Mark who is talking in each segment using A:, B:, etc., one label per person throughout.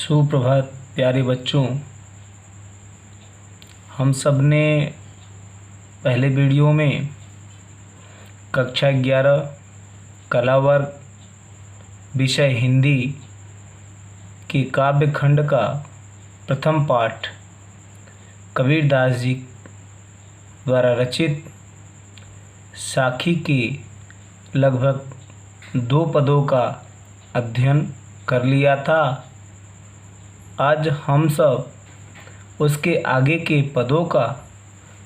A: सुप्रभात प्यारे बच्चों। हम सब ने पहले वीडियो में कक्षा 11 कला वर्ग विषय हिंदी के काव्य खंड का प्रथम पाठ कबीरदास जी द्वारा रचित साखी के लगभग 2 पदों का अध्ययन कर लिया था। आज हम सब उसके आगे के पदों का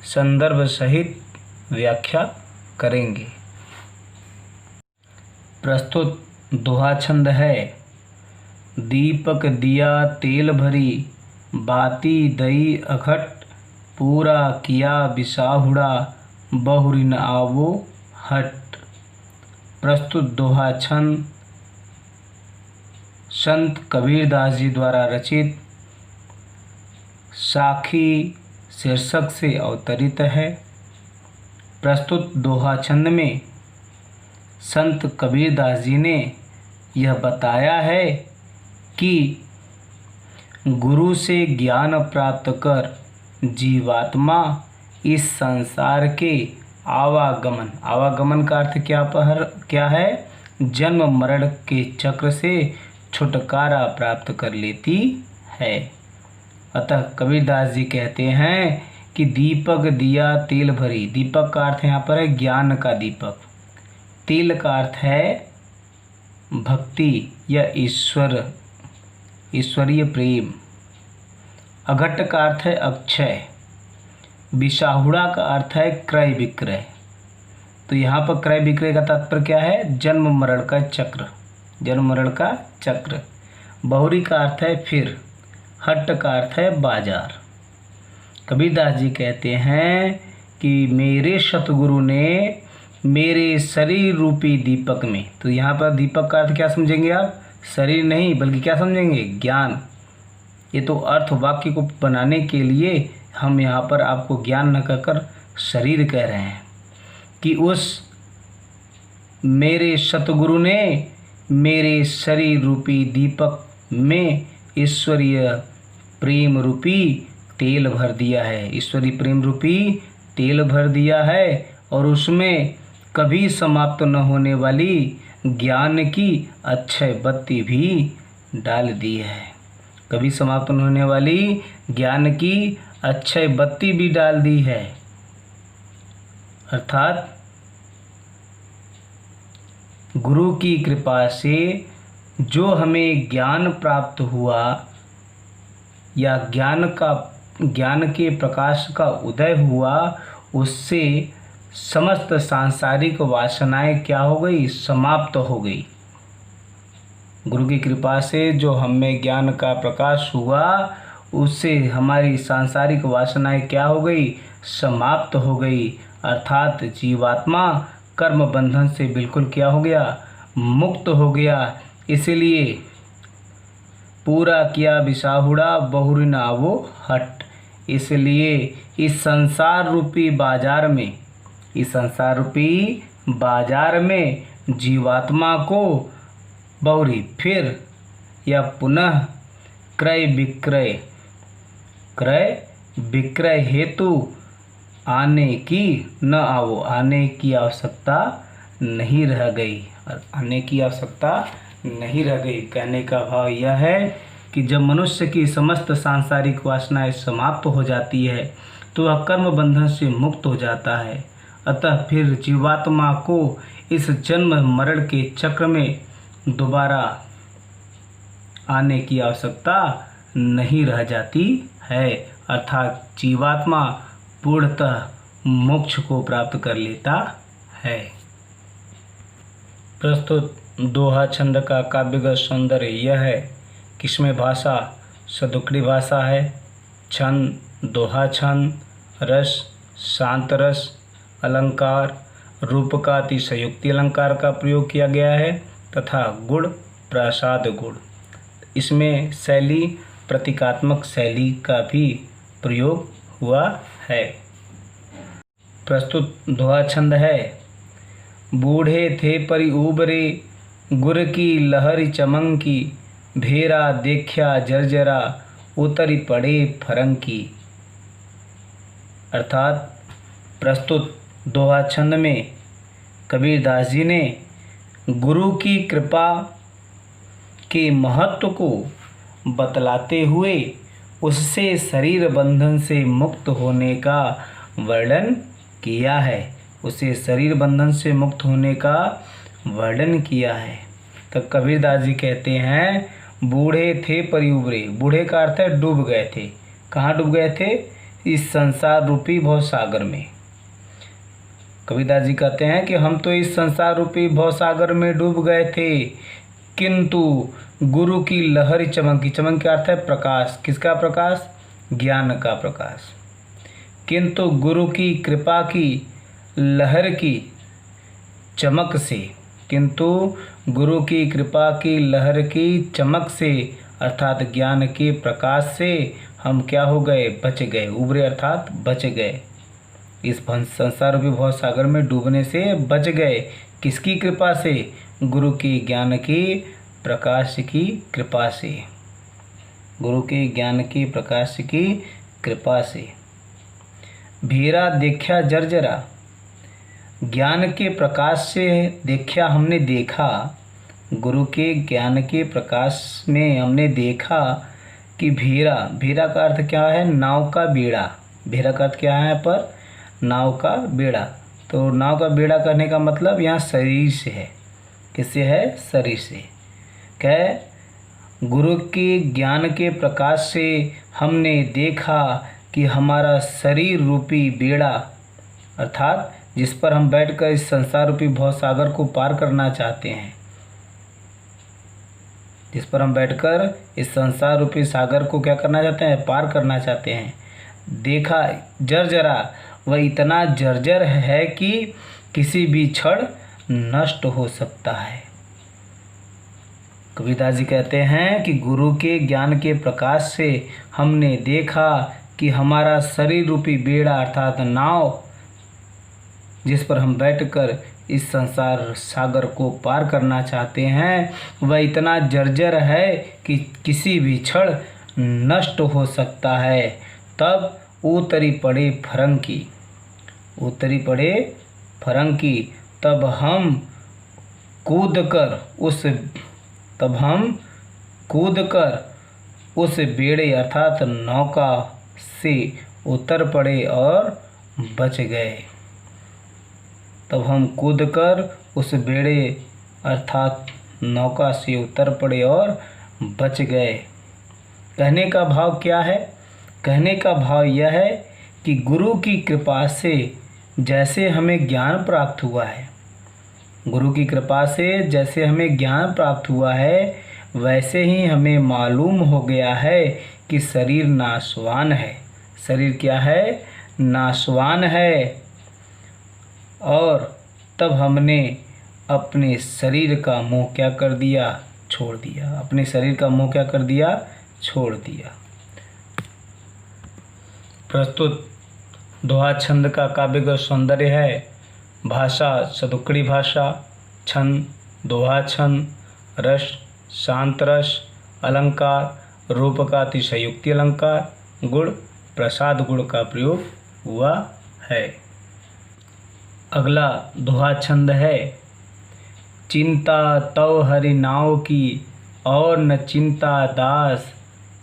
A: संदर्भ सहित व्याख्या करेंगे। प्रस्तुत दोहा छंद है। दीपक दिया तेल भरी, बाती दई अघट, पूरा किया बिसाहुड़ा, बहुरी न आवो हट। प्रस्तुत दोहा छंद संत कबीरदास जी द्वारा रचित साखी शीर्षक से अवतरित है। प्रस्तुत दोहा छंद में संत कबीरदास जी ने यह बताया है कि गुरु से ज्ञान प्राप्त कर जीवात्मा इस संसार के आवागमन का अर्थ क्या है? जन्म मरण के चक्र से छुटकारा प्राप्त कर लेती है। अतः कबीरदास जी कहते हैं कि दीपक दिया तेल भरी। दीपक का अर्थ यहाँ पर है ज्ञान का दीपक। तेल का अर्थ है भक्ति या ईश्वरीय प्रेम। अघट का अर्थ है अक्षय। बिसाहुड़ा का अर्थ है क्रय विक्रय। तो यहाँ पर क्रय विक्रय का तात्पर्य क्या है? जन्म मरण का चक्र। जन्म मरण का चक्र। बहुरी का अर्थ है फिर। हट का अर्थ है बाजार। कबीरदास जी कहते हैं कि मेरे सतगुरु ने मेरे शरीर रूपी दीपक में, तो यहाँ पर दीपक का अर्थ क्या समझेंगे आप? शरीर नहीं बल्कि क्या समझेंगे? ज्ञान। ये तो अर्थ वाक्य को बनाने के लिए हम यहाँ पर आपको ज्ञान न कहकर शरीर कह रहे हैं कि उस मेरे सतगुरु ने मेरे शरीर रूपी दीपक में ईश्वरीय प्रेम रूपी तेल भर दिया है। ईश्वरीय प्रेम रूपी तेल भर दिया है और उसमें कभी समाप्त न होने वाली ज्ञान की अक्षय बत्ती भी डाल दी है। कभी समाप्त न होने वाली ज्ञान की अक्षय बत्ती भी डाल दी है। अर्थात गुरु की कृपा से जो हमें ज्ञान प्राप्त हुआ या ज्ञान के प्रकाश का उदय हुआ, उससे समस्त सांसारिक वासनाएं क्या हो गई? समाप्त हो गई। गुरु की कृपा से जो हमें ज्ञान का प्रकाश हुआ, उससे हमारी सांसारिक वासनाएं क्या हो गई? समाप्त हो गई। अर्थात जीवात्मा कर्म बंधन से बिल्कुल क्या हो गया? मुक्त हो गया। इसलिए पूरा किया बिसाहुड़ा, बहुरी न आवो हट। इसलिए इस संसार रूपी बाजार में जीवात्मा को बहुरी फिर या पुनः क्रय विक्रय हेतु आने की आवश्यकता नहीं रह गई। कहने का भाव यह है कि जब मनुष्य की समस्त सांसारिक वासनाएं समाप्त हो जाती है तो वह कर्म बंधन से मुक्त हो जाता है। अतः फिर जीवात्मा को इस जन्म मरण के चक्र में दोबारा आने की आवश्यकता नहीं रह जाती है। अर्थात जीवात्मा पूर्णतः मोक्ष को प्राप्त कर लेता है। प्रस्तुत दोहा छंद का काव्यगत सौंदर्य यह है कि इसमें भाषा सदुक्कड़ी भाषा है। छंद दोहा छंद, रस शांत रस, अलंकार रूप का अतिशयोक्ति अलंकार का प्रयोग किया गया है तथा गुण प्रसाद गुण। इसमें शैली प्रतीकात्मक शैली का भी प्रयोग हुआ है। प्रस्तुत दोहा छंद है। बूढ़े थे परि ऊबरे, गुर की लहरी चमंकी, भेरा देखा जर्जरा उतरी पड़े फरंकी। अर्थात प्रस्तुत दोहा छंद में कबीरदास जी ने गुरु की कृपा के महत्व को बतलाते हुए उससे शरीर बंधन से मुक्त होने का वर्णन किया है। उसे शरीर बंधन से मुक्त होने का वर्णन किया है। तो कबीरदास जी कहते हैं बूढ़े थे परी उबरे। बूढ़े का अर्थ है डूब गए थे। कहाँ डूब गए थे? इस संसार रूपी भवसागर में। कबीरदास जी कहते हैं कि हम तो इस संसार रूपी भवसागर में डूब गए थे, किंतु गुरु की लहरी चमकी। चमक का अर्थ है प्रकाश। किसका प्रकाश? ज्ञान का प्रकाश। किंतु गुरु की कृपा की लहर की चमक से, किंतु गुरु की कृपा की लहर की चमक से अर्थात ज्ञान के प्रकाश से हम क्या हो गए? बच गए। उबरे अर्थात बच गए। इस संसार रूपी भवसागर में डूबने से बच गए। किसकी कृपा से? गुरु की ज्ञान की प्रकाश की कृपा से। गुरु के ज्ञान की प्रकाश की कृपा से। भेरा देखा जर्जरा। ज्ञान के प्रकाश से देखा, हमने देखा। गुरु के ज्ञान के प्रकाश में हमने देखा कि भेरा। भेरा का अर्थ क्या है? नाव का बेड़ा। भेरा का अर्थ क्या है यहाँ पर? नाव का बेड़ा। तो नाव का बेड़ा कहने का मतलब यहाँ शरीर से है। किससे है? शरीर से। क्या? गुरु के ज्ञान के प्रकाश से हमने देखा कि हमारा शरीर रूपी बेड़ा अर्थात जिस पर हम बैठकर इस संसार रूपी भवसागर को पार करना चाहते हैं, जिस पर हम बैठकर इस संसार रूपी सागर को क्या करना चाहते हैं? पार करना चाहते हैं। देखा जर्जरा, वह इतना जर्जर है कि किसी भी क्षण नष्ट हो सकता है। कबीरदास जी कहते हैं कि गुरु के ज्ञान के प्रकाश से हमने देखा कि हमारा शरीर रूपी बेड़ा अर्थात नाव जिस पर हम बैठकर इस संसार सागर को पार करना चाहते हैं, वह इतना जर्जर है कि किसी भी क्षण नष्ट हो सकता है। तब उतरी पड़े फरंकी। उतरी पड़े फरंकी। तब हम कूदकर उस बेड़े अर्थात नौका से उतर पड़े और बच गए। तब हम कूदकर उस बेड़े अर्थात नौका से उतर पड़े और बच गए। कहने का भाव क्या है? कहने का भाव यह है कि गुरु की कृपा से जैसे हमें ज्ञान प्राप्त हुआ है, गुरु की कृपा से जैसे हमें ज्ञान प्राप्त हुआ है, वैसे ही हमें मालूम हो गया है कि शरीर नाशवान है। शरीर क्या है? नाशवान है। और तब हमने अपने शरीर का मोह क्या कर दिया? छोड़ दिया। अपने शरीर का मोह क्या कर दिया? छोड़ दिया। प्रस्तुत दोहा छंद का काव्यगत सौंदर्य है। भाषा सदुक्कड़ी भाषा, छंद दोहा छंद, रस शांत रस, अलंकार रूप का अतिशयोक्ति अलंकार, गुण प्रसाद गुण का प्रयोग हुआ है। अगला दोहा छंद है। चिंता तव हरि नाव की और न चिंता दास,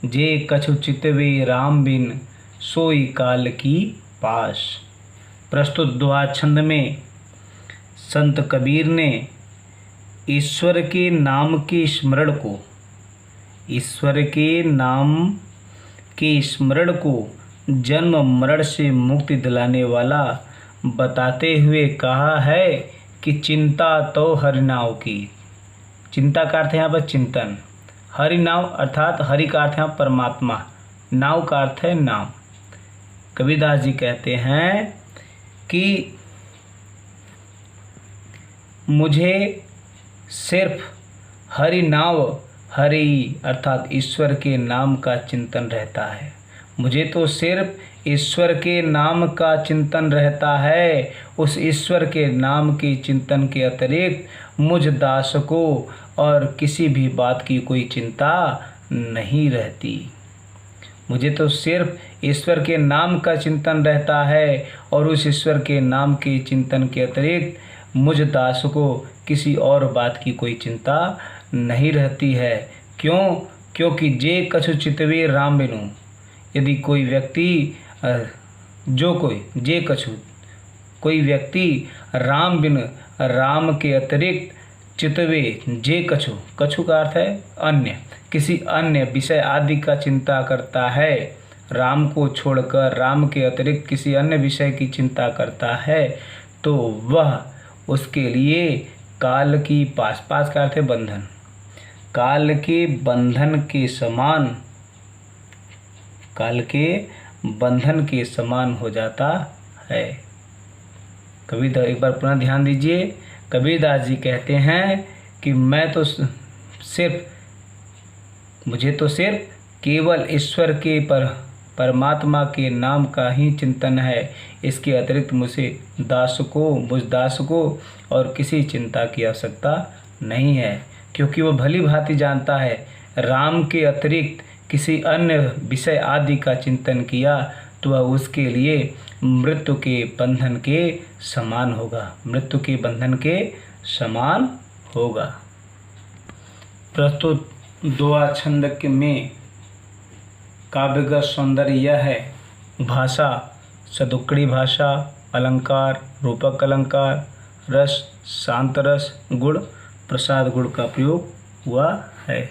A: जे कछु चितवे राम बिन सोई काल की पास। प्रस्तुत दोहा छंद में संत कबीर ने ईश्वर के नाम के स्मरण को, ईश्वर के नाम के स्मरण को जन्म मरण से मुक्ति दिलाने वाला बताते हुए कहा है कि चिंता तो हरिनाव की। चिंता का अर्थ है यहाँ पर चिंतन। हरिनाव अर्थात हरि का अर्थ है परमात्मा, नाव का अर्थ है नाम। कबीरदास जी कहते हैं कि मुझे सिर्फ हरि नाव, हरि अर्थात ईश्वर के नाम का चिंतन रहता है। मुझे तो सिर्फ ईश्वर के नाम का चिंतन रहता है। उस ईश्वर के नाम के चिंतन के अतिरिक्त मुझ दास को और किसी भी बात की कोई चिंता नहीं रहती। मुझे तो सिर्फ ईश्वर के नाम का चिंतन रहता है और उस ईश्वर के नाम के चिंतन के अतिरिक्त मुझ दास को किसी और बात की कोई चिंता नहीं रहती है। क्यों? क्योंकि जे कछु चितवे राम बिनु। यदि कोई व्यक्ति कोई व्यक्ति राम बिन, राम के अतिरिक्त चितवे, जे कछु का अर्थ है अन्य, किसी अन्य विषय आदि का चिंता करता है, राम को छोड़कर राम के अतिरिक्त किसी अन्य विषय की चिंता करता है, तो वह उसके लिए काल की पास का अर्थ है बंधन, काल के बंधन के समान हो जाता है। कबीरदास, एक बार पुनः ध्यान दीजिए, कबीरदास जी कहते हैं कि मुझे तो सिर्फ केवल ईश्वर के परमात्मा के नाम का ही चिंतन है। इसके अतिरिक्त मुझ दास को और किसी चिंता की आवश्यकता नहीं है, क्योंकि वह भली भांति जानता है राम के अतिरिक्त किसी अन्य विषय आदि का चिंतन किया तो वह उसके लिए मृत्यु के बंधन के समान होगा। प्रस्तुत दोहा छंद में काव्यगत सौंदर्य यह है: भाषा सदुक्कड़ी भाषा, अलंकार रूपक अलंकार, रस शांत रस, गुण प्रसाद गुण का प्रयोग हुआ है।